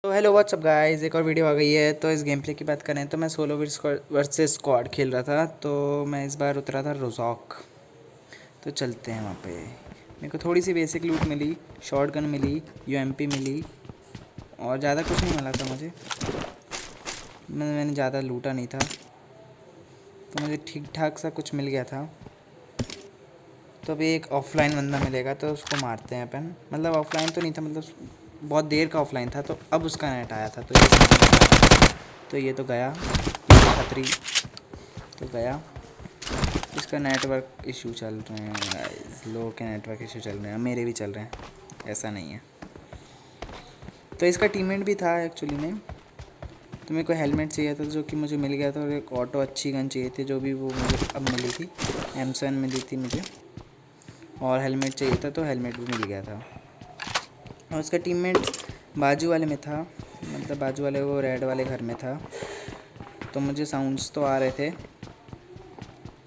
तो hello what's up guys, एक और वीडियो आ गई है। तो इस गेम प्ले की बात करें तो मैं सोलो वर्सेस स्क्वाड खेल रहा था। तो मैं इस बार उतरा था रोज़ॉक। तो चलते हैं वहाँ पे। मेरे को थोड़ी सी बेसिक लूट मिली, शॉट गन मिली, यूएमपी मिली और ज़्यादा कुछ नहीं मिला था मुझे। मैंने ज़्यादा लूटा नहीं था, तो मुझे ठीक ठाक सा कुछ मिल गया था। तो अभी एक ऑफलाइन बंदा मिलेगा तो उसको मारते हैं अपन। मतलब ऑफलाइन तो नहीं था, मतलब बहुत देर का ऑफलाइन था। तो अब उसका नेट आया था तो ये तो गया, ये तो खतरी तो गया। इसका नेटवर्क इशू चल रहे हैं गाइस, लोगों के नेटवर्क इशू चल रहे हैं, मेरे भी चल रहे हैं, ऐसा नहीं है। तो इसका टीममेट भी था एक्चुअली में। तो मेरे को हेलमेट चाहिए था जो कि मुझे मिल गया था, और एक ऑटो अच्छी गन चाहिए थी जो भी वो मुझे अब मिली थी, M7 मिली थी मुझे। और हेलमेट चाहिए था तो हेलमेट भी मिल गया था। और उसका टीममेट बाजू वाले में था, मतलब बाजू वाले वो रेड वाले घर में था। तो मुझे साउंड्स तो आ रहे थे,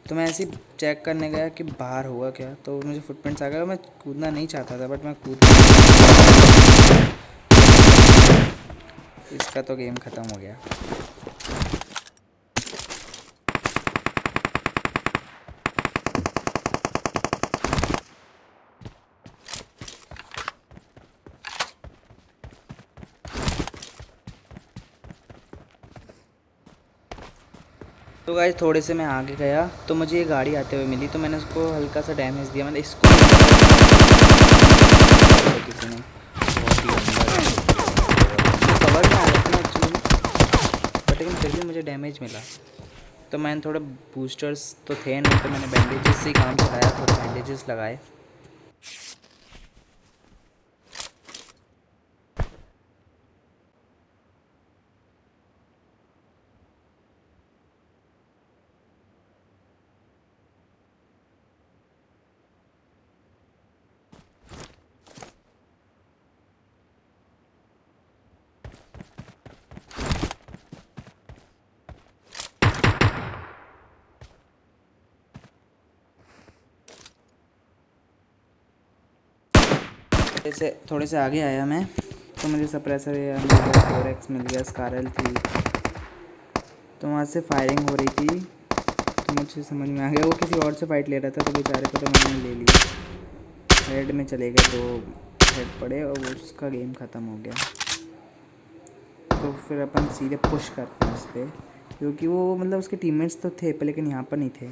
तो मैं ऐसे ही चेक करने गया कि बाहर हुआ क्या। तो मुझे फुटप्रिंट्स आ गया। मैं कूदना नहीं चाहता था बट मैं कूद, इसका तो गेम ख़त्म हो गया। तो गाइस थोड़े से मैं आगे गया तो मुझे ये गाड़ी आते हुए मिली, तो मैंने उसको हल्का सा डैमेज दिया। मतलब इसको किसी ने कवर में आ गया था ना एक्चुअली, बट लेकिन फिर भी मुझे डैमेज मिला। तो मैंने थोड़ा बूस्टर्स तो थे नहीं, तो मैंने बैंडेजेस से ही काम चलाया, थोड़े बैंडेजेस लगाए। जैसे थोड़े से आगे आया मैं, तो मुझे सप्रेसर मिल गया, 4x मिल गया, स्कारल थी। तो वहाँ से फायरिंग हो रही थी, तो मुझे समझ में आ गया वो किसी और से फाइट ले रहा था। तो बेचारे को तो मैंने ले लिया, हेड में चले गए, 2 हेड पड़े और उसका गेम ख़त्म हो गया। तो फिर अपन सीधे पुश करते हैं उस पर, क्योंकि वो मतलब उसके टीममेट्स तो थे पर लेकिन यहाँ पर नहीं थे।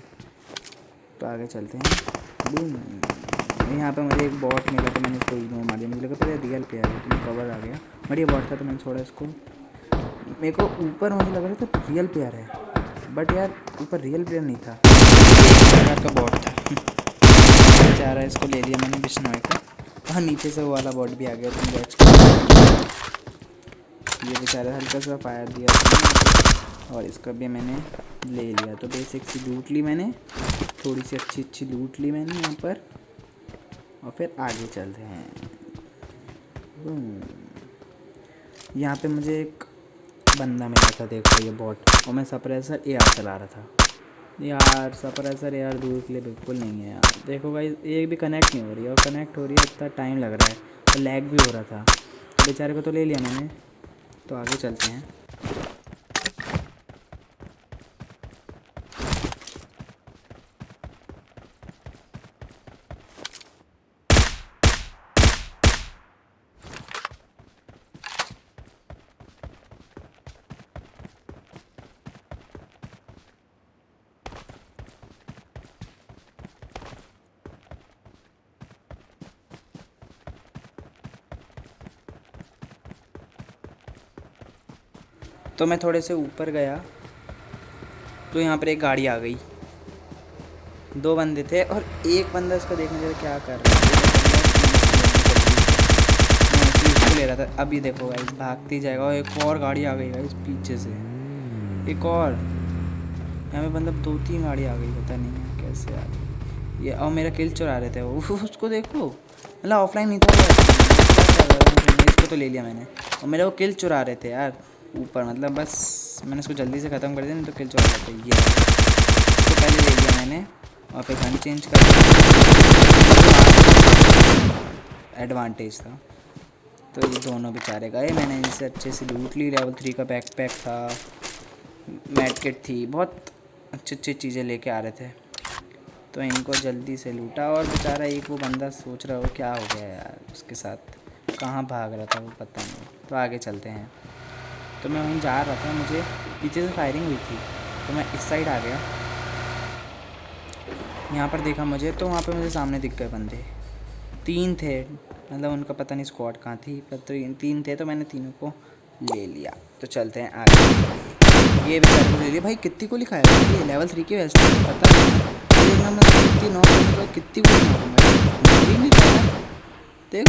तो आगे चलते हैं। बूम, यहाँ पे मुझे एक बॉट मिला तो मैंने उसको इग्नोर मार दिया। मुझे लगा पहले रियल प्लेयर है, तो मैं कवर आ गया, बट ये बॉट था तो मैंने छोड़ा इसको। मेरे को ऊपर मुझे लग रहा था रियल प्लेयर है, बट यार ऊपर रियल प्लेयर नहीं था, एक प्रकार का बॉट था। बेचारा इसको ले लिया मैंने बिश्नोई को। हाँ, नीचे से वो वाला बॉट भी आ गया, तुम बैच ये बेचारा हल्का सा फायर दिया था और इसका भी मैंने ले लिया। तो बेसिक सी लूट ली मैंने, थोड़ी सी अच्छी लूट ली मैंने यहाँ पर, और फिर आगे चलते हैं। यहाँ पे मुझे एक बंदा मिला था, देखो ये बॉट, और मैं सप्रेसर AR चला रहा था। यार सप्रेसर AR दूर के लिए बिल्कुल नहीं है यार। देखो भाई एक भी कनेक्ट नहीं हो रही है, और कनेक्ट हो रही है इतना टाइम लग रहा है, और लैग भी हो रहा था। तो बेचारे को तो ले लिया मैंने, तो आगे चलते हैं। तो मैं थोड़े से ऊपर गया तो यहाँ पर एक गाड़ी आ गई, 2 बंदे थे और एक बंदा इसको देखने जरा क्या कर रहा है, इसको ले रहा था। अभी देखो गाइस भागती जाएगा, और एक और गाड़ी आ गई गाइस पीछे से, एक और। यहाँ पे मतलब 2-3 गाड़ी आ गई, पता नहीं है कैसे आ गई ये। और मेरा किल चुरा रहे थे वो, उसको देखो, मतलब ऑफलाइन नहीं था, इसको तो ले लिया मैंने, और मेरा वो किल चुरा रहे थे यार ऊपर। मतलब बस मैंने इसको जल्दी से ख़त्म कर दिया, नहीं तो किल चुरा लेते। ये इसको पहले ले लिया मैंने, और फिर गन चेंज कर एडवांटेज था। तो ये दोनों बेचारे गए। मैंने इनसे अच्छे से लूट ली। लेवल 3 का बैकपैक था, मैट किट थी, बहुत अच्छी अच्छी चीज़ें लेके आ रहे थे। तो इनको जल्दी से लूटा। और बेचारा एक वो बंदा सोच रहा हो क्या हो गया यार उसके साथ, कहाँ भाग रहा था वो पता नहीं। तो आगे चलते हैं। तो मैं वहीं जा रहा था, मुझे पीछे से फायरिंग हुई थी तो मैं इस साइड आ गया। यहाँ पर देखा मुझे, तो वहाँ पे मुझे सामने दिख गए बंदे। 3 थे, मतलब उनका पता नहीं स्क्वाड कहाँ थी, पर तो 3 थे। तो मैंने तीनों को ले लिया। तो चलते हैं आगे। ये बेचारे को ले लिया। भाई कितनी को लिखा है ये लेवल 3 की वेस्ट है, पता नहीं देखना मैं कितनी नॉक करने को कितनी को मारूंगा। ही नहीं कर रहा, देख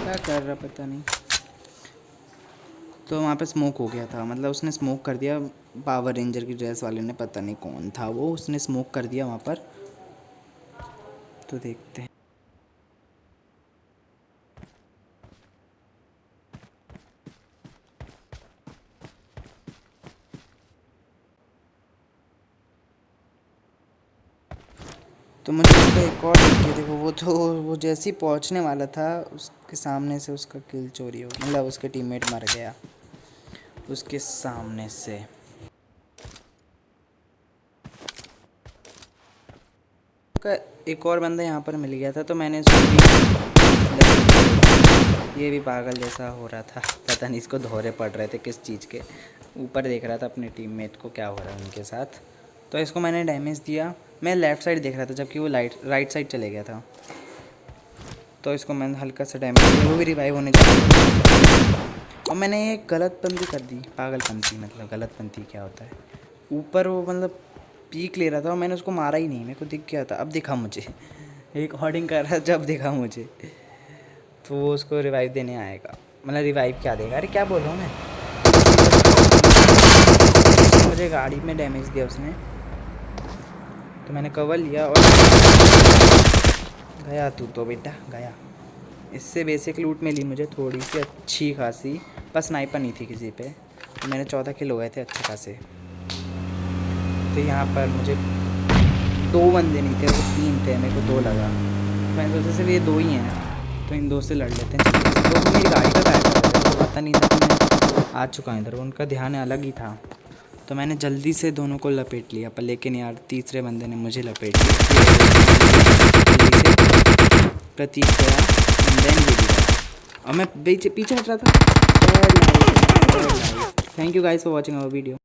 क्या कर रहा पता नहीं। तो वहाँ पे स्मोक हो गया था, मतलब उसने स्मोक कर दिया। पावर रेंजर की ड्रेस वाले ने, पता नहीं कौन था वो, उसने स्मोक कर दिया वहाँ पर। तो देखते हैं। तो मुझे उसका एक और दिख देखो, वो जैसे ही पहुँचने वाला था उसके सामने से उसका किल चोरी हो, मतलब उसके टीममेट मर गया उसके सामने से। एक और बंदा यहाँ पर मिल गया था, तो मैंने इसको भी, ये भी पागल जैसा हो रहा था, पता नहीं इसको धोरे पड़ रहे थे किस चीज़ के। ऊपर देख रहा था अपने टीममेट को क्या हो रहा है उनके साथ। तो इसको मैंने डैमेज दिया। मैं लेफ़्ट साइड देख रहा था जबकि वो राइट साइड चले गया था। तो इसको मैंने हल्का सा डैमेज दिया, वो भी रिवाइव होने जा रहा। और मैंने एक गलतपंथी कर दी, पागलपंथी, मतलब गलतपंथी क्या होता है। ऊपर वो मतलब पीक ले रहा था और मैंने उसको मारा ही नहीं, मेरे को दिख गया था। अब दिखा मुझे, एक हॉर्डिंग कर रहा जब दिखा मुझे, तो वो उसको रिवाइव देने आएगा। मतलब रिवाइव क्या देगा, अरे क्या बोल रहा हूँ मैं। मुझे गाड़ी में डैमेज दिया उसने, तो मैंने कवर लिया और गया तू तो बेटा गया। इससे बेसिक लूट मिली मुझे थोड़ी सी अच्छी खासी, बस स्नाइपर नहीं थी किसी पे। तो मैंने 14 किल हो गए थे अच्छे खासे। तो यहाँ पर मुझे 2 बंदे नहीं थे, वो 3 थे, मेरे को 2 लगा। मैंने सोचा सिर्फ ये 2 ही हैं, तो इन 2 से लड़ लेते हैं। तो मेरी गाड़ी का टायर कर रहे थे, तो पता नहीं था कि मैं आ चुका हूँ इधर, उनका ध्यान अलग ही था। तो मैंने जल्दी से दोनों को लपेट लिया, पर लेकिन यार तीसरे बंदे ने मुझे लपेट लिया। प्रतीक और मैं पीछे हट रहा था। Thank you guys for watching our video.